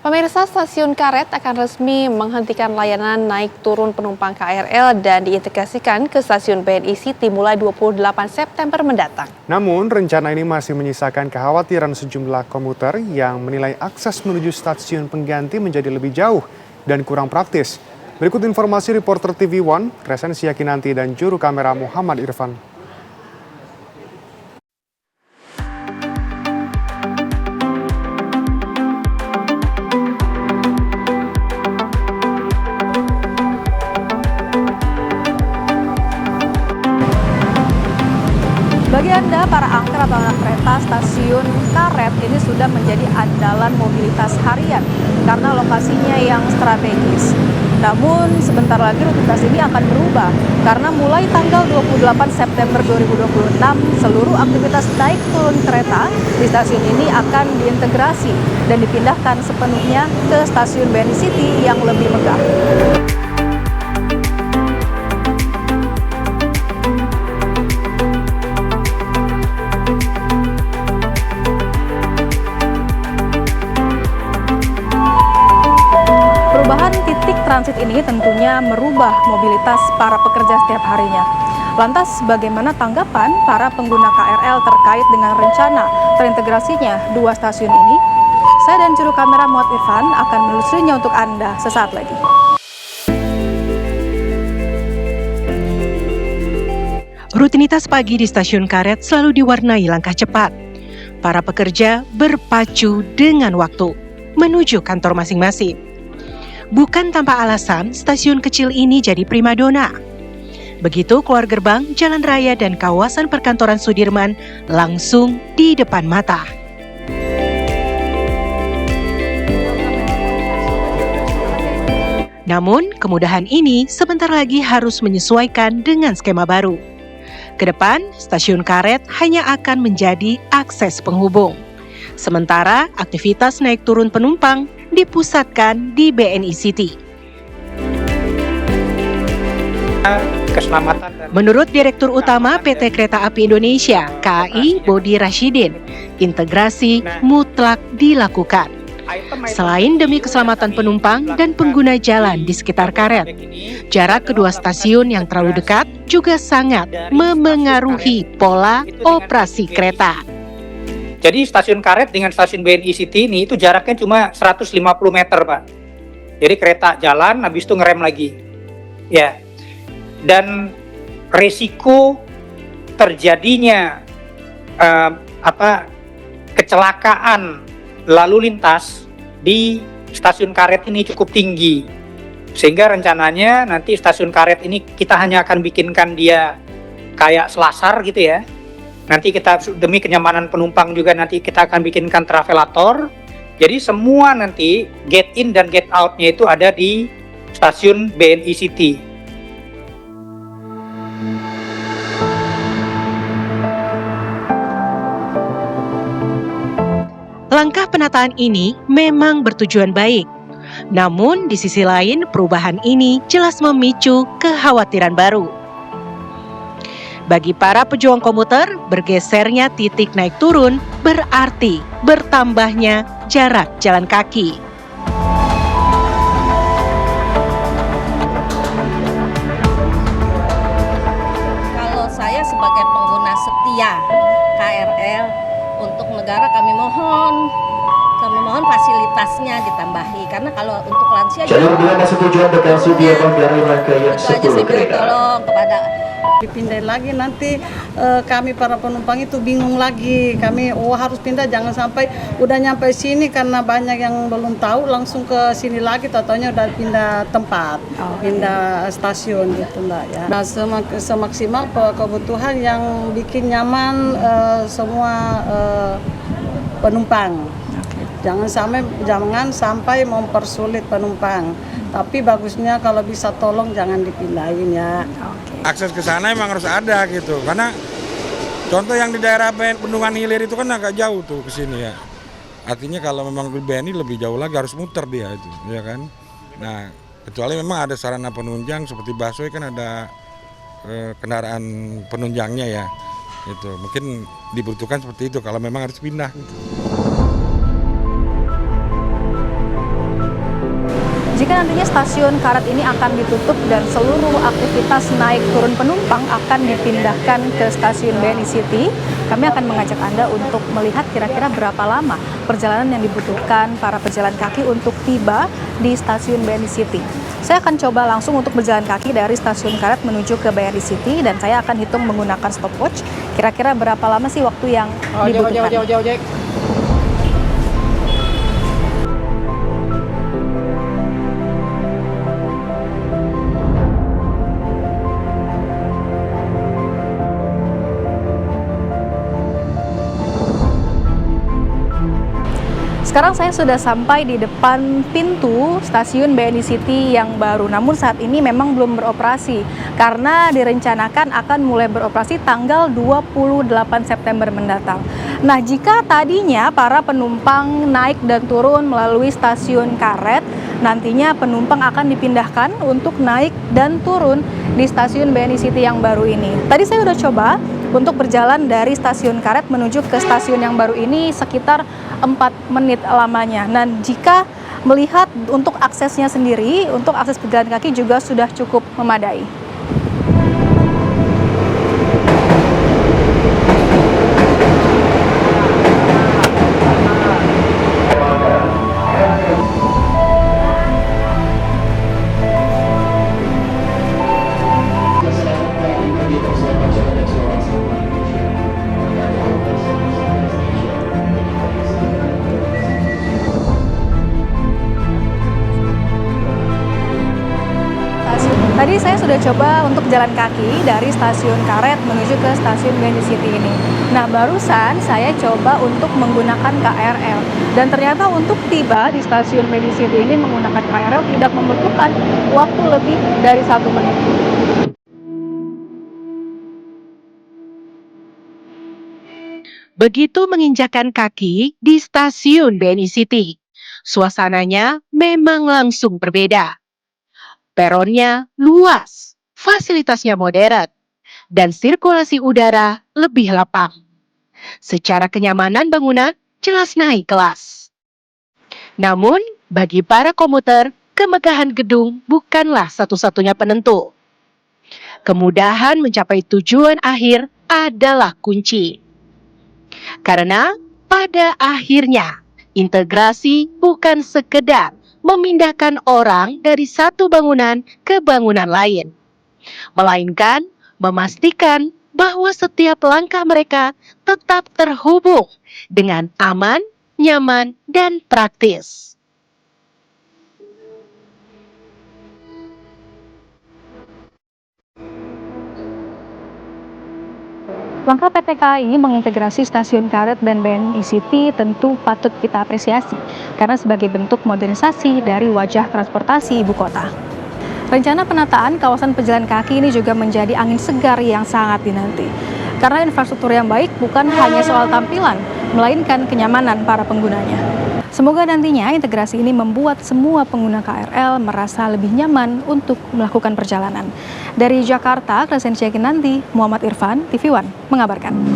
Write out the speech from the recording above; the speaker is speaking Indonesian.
Pemirsa, stasiun Karet akan resmi menghentikan layanan naik turun penumpang KRL dan diintegrasikan ke stasiun BNI City mulai 28 September mendatang. Namun, rencana ini masih menyisakan kekhawatiran sejumlah komuter yang menilai akses menuju stasiun pengganti menjadi lebih jauh dan kurang praktis. Berikut informasi reporter TV One, Resensi Yakinanti dan juru kamera Muhammad Irfan. Bagi Anda, para angker atau anak kereta, stasiun Karet ini sudah menjadi andalan mobilitas harian karena lokasinya yang strategis. Namun, sebentar lagi rutinitas ini akan berubah karena mulai tanggal 28 September 2026, seluruh aktivitas naik turun kereta di stasiun ini akan diintegrasi dan dipindahkan sepenuhnya ke stasiun BNI City yang lebih megah. Perubahan titik transit ini tentunya merubah mobilitas para pekerja setiap harinya. Lantas bagaimana tanggapan para pengguna KRL terkait dengan rencana terintegrasinya dua stasiun ini? Saya dan juru kamera Muhammad Irfan akan menelusurinya untuk Anda sesaat lagi. Rutinitas pagi di stasiun Karet selalu diwarnai langkah cepat. Para pekerja berpacu dengan waktu menuju kantor masing-masing. Bukan tanpa alasan, stasiun kecil ini jadi primadona. Begitu keluar gerbang, jalan raya dan kawasan perkantoran Sudirman langsung di depan mata. Namun, kemudahan ini sebentar lagi harus menyesuaikan dengan skema baru. Kedepan, stasiun Karet hanya akan menjadi akses penghubung. Sementara aktivitas naik turun penumpang dipusatkan di BNI City. Menurut Direktur Utama PT Kereta Api Indonesia, KAI Bodi Rashidin, integrasi mutlak dilakukan. Selain demi keselamatan penumpang dan pengguna jalan di sekitar Karet, jarak kedua stasiun yang terlalu dekat juga sangat memengaruhi pola operasi kereta. Jadi stasiun Karet dengan stasiun BNI City ini itu jaraknya cuma 150 meter, Pak. Jadi kereta jalan, habis itu ngerem lagi. Ya. Dan resiko terjadinya kecelakaan lalu lintas di stasiun Karet ini cukup tinggi. Sehingga rencananya nanti stasiun Karet ini kita hanya akan bikinkan dia kayak selasar gitu ya. Nanti kita demi kenyamanan penumpang juga nanti kita akan bikinkan travelator. Jadi semua nanti gate in dan gate out-nya itu ada di stasiun BNI City. Langkah penataan ini memang bertujuan baik. Namun di sisi lain perubahan ini jelas memicu kekhawatiran baru. Bagi para pejuang komuter, bergesernya titik naik turun berarti bertambahnya jarak jalan kaki. Kalau saya sebagai pengguna setia KRL, untuk negara kami mohon fasilitasnya ditambahi, karena kalau untuk lansia jalur bila kesetujuan dengan Sudirman dari rangkaian 10 kereta. Tolong kepada dipindahin lagi nanti kami para penumpang itu bingung lagi, kami harus pindah, jangan sampai udah nyampe sini karena banyak yang belum tahu langsung ke sini lagi, totonya udah pindah tempat, pindah stasiun gitu Mbak ya. Nah, semaksimal kebutuhan yang bikin nyaman semua penumpang. Jangan sampai mempersulit penumpang. Tapi bagusnya kalau bisa tolong jangan dipindahin ya. Akses ke sana emang harus ada gitu. Karena contoh yang di daerah Bendungan Hilir itu kan agak jauh tuh ke sini ya. Artinya kalau memang di BNI lebih jauh lagi harus muter dia itu, ya kan. Nah, kecuali memang ada sarana penunjang seperti busway kan ada kendaraan penunjangnya ya. Itu mungkin dibutuhkan seperti itu kalau memang harus pindah gitu. nantinya stasiun Karet ini akan ditutup dan seluruh aktivitas naik turun penumpang akan dipindahkan ke stasiun BNI City, kami akan mengajak Anda untuk melihat kira-kira berapa lama perjalanan yang dibutuhkan para pejalan kaki untuk tiba di stasiun BNI City. Saya akan coba langsung untuk berjalan kaki dari stasiun Karet menuju ke BNI City dan saya akan hitung menggunakan stopwatch kira-kira berapa lama sih waktu yang dibutuhkan. Sekarang saya sudah sampai di depan pintu stasiun BNI City yang baru, namun saat ini memang belum beroperasi karena direncanakan akan mulai beroperasi tanggal 28 September mendatang. Nah, jika tadinya para penumpang naik dan turun melalui stasiun Karet, nantinya penumpang akan dipindahkan untuk naik dan turun di stasiun BNI City yang baru ini. Tadi saya sudah coba untuk berjalan dari stasiun Karet menuju ke stasiun yang baru ini sekitar 4 menit lamanya. Dan jika melihat untuk aksesnya sendiri, untuk akses pejalan kaki juga sudah cukup memadai. Tadi saya sudah coba untuk jalan kaki dari stasiun Karet menuju ke stasiun BNI City ini. Nah, barusan saya coba untuk menggunakan KRL. Dan ternyata untuk tiba di stasiun BNI City ini menggunakan KRL tidak membutuhkan waktu lebih dari 1 menit. Begitu menginjakan kaki di stasiun BNI City, suasananya memang langsung berbeda. Peronnya luas, fasilitasnya modern, dan sirkulasi udara lebih lapang. Secara kenyamanan bangunan jelas naik kelas. Namun, bagi para komuter, kemegahan gedung bukanlah satu-satunya penentu. Kemudahan mencapai tujuan akhir adalah kunci. Karena pada akhirnya, integrasi bukan sekedar memindahkan orang dari satu bangunan ke bangunan lain, melainkan memastikan bahwa setiap langkah mereka tetap terhubung dengan aman, nyaman, dan praktis. Langkah PT KAI mengintegrasi stasiun Karet dan BNI City tentu patut kita apresiasi karena sebagai bentuk modernisasi dari wajah transportasi ibu kota. Rencana penataan kawasan pejalan kaki ini juga menjadi angin segar yang sangat dinanti. Karena infrastruktur yang baik bukan hanya soal tampilan, melainkan kenyamanan para penggunanya. Semoga nantinya integrasi ini membuat semua pengguna KRL merasa lebih nyaman untuk melakukan perjalanan. Dari Jakarta, Crescentia Kinanti, Muhammad Irfan, TV One mengabarkan.